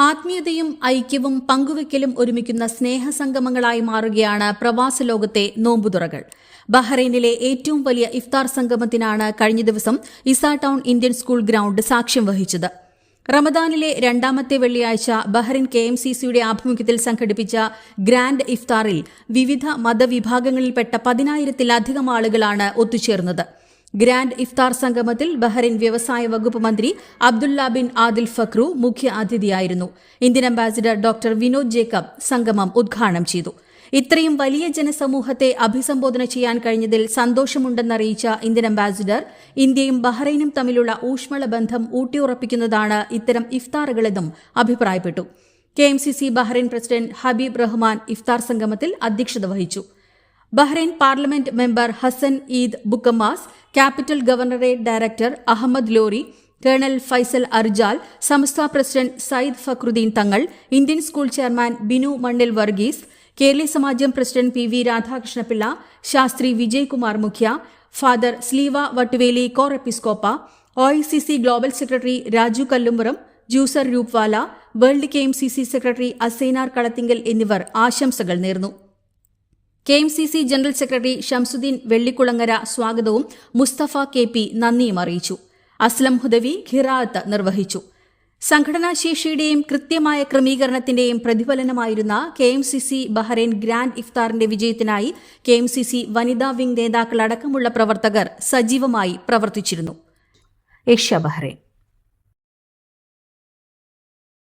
ആത്മീയതയും ഐക്യവും പങ്കുവയ്ക്കലും ഒരുമിക്കുന്ന സ്നേഹസംഗമങ്ങളായി മാറുകയാണ് പ്രവാസ ലോകത്തെ നോമ്പുതുറകൾ. ബഹ്റൈനിലെ ഏറ്റവും വലിയ ഇഫ്താർ സംഗമത്തിനാണ് കഴിഞ്ഞ ദിവസം Isa town Indian school ground സാക്ഷ്യം വഹിച്ചത്. റമദാനിലെ രണ്ടാമത്തെ വെള്ളിയാഴ്ച ബഹ്റൈൻ KMCCയുടെ ആഭിമുഖ്യത്തിൽ സംഘടിപ്പിച്ച ഗ്രാൻഡ് ഇഫ്താറിൽ വിവിധ മതവിഭാഗങ്ങളിൽപ്പെട്ട 10,000-ലധികം ആളുകളാണ് ഒത്തുചേർന്നത്. ഗ്രാൻഡ് ഇഫ്താർ സംഗമത്തിൽ ബഹ്റൈൻ വ്യവസായ വകുപ്പ് മന്ത്രി അബ്ദുള്ള ബിൻ ആദിൽ ഫക്രു മുഖ്യ അതിഥിയായിരുന്നു. Indian ambassador doctor Vinod Jacob സംഗമം ഉദ്ഘാടനം ചെയ്തു. ഇത്രയും വലിയ ജനസമൂഹത്തെ അഭിസംബോധന ചെയ്യാൻ കഴിഞ്ഞതിൽ സന്തോഷമുണ്ടെന്നറിയിച്ച ഇന്ത്യൻ അംബാസിഡർ ഇന്ത്യയും ബഹ്റൈനും തമ്മിലുള്ള ഊഷ്മള ബന്ധം ഊട്ടിയുറപ്പിക്കുന്നതാണ് ഇത്തരം ഇഫ്താറുകളെന്നും അഭിപ്രായപ്പെട്ടു. KMCC Bahrain president Habeeb Rahman ഇഫ്താർ സംഗമത്തിൽ അധ്യക്ഷത വഹിച്ചു. Bahrain parliament member Hasan Eid Bukamas, capital governorate director Ahmed Lori, colonel Faisal Arjal, സംസ്ഥാന പ്രസിഡന്റ് സയ്യിദ് ഫക്രുദ്ദീൻ തങ്ങൾ, Indian school chairman Binu Mannil Varghese, കേരളീയ സമാജം പ്രസിഡന്റ് PV രാധാകൃഷ്ണപിള്ള, ശാസ്ത്രി വിജയ് കുമാർ മുഖ്യ, ഫാദർ സ്ലീവ വട്ടുവേലി കോർ എപ്പിസ്കോപ്പ, OICC global secretary Raju Kallumpuram, Juzer Roopwala, world KMCC secretary Asainar Kalathingal എന്നിവർ ആശംസകൾ നേർന്നു. KMCC general secretary Shamsuddin Vellikulangara സ്വാഗതവും മുസ്തഫ KP നന്ദിയും അറിയിച്ചു. അസ്ലം ഹുദവി ഖിറാഅത്ത് നിർവഹിച്ചു. സംഘടനാശേഷിയുടെയും കൃത്യമായ ക്രമീകരണത്തിന്റെയും പ്രതിഫലനമായിരുന്ന KMCC ബഹ്റൈൻ ഗ്രാൻഡ് ഇഫ്താറിന്റെ വിജയത്തിനായി KMCC വനിതാ വിംഗ് നേതാക്കളടക്കമുള്ള പ്രവർത്തകർ സജീവമായി പ്രവർത്തിച്ചിരുന്നു. Asia Bahrain.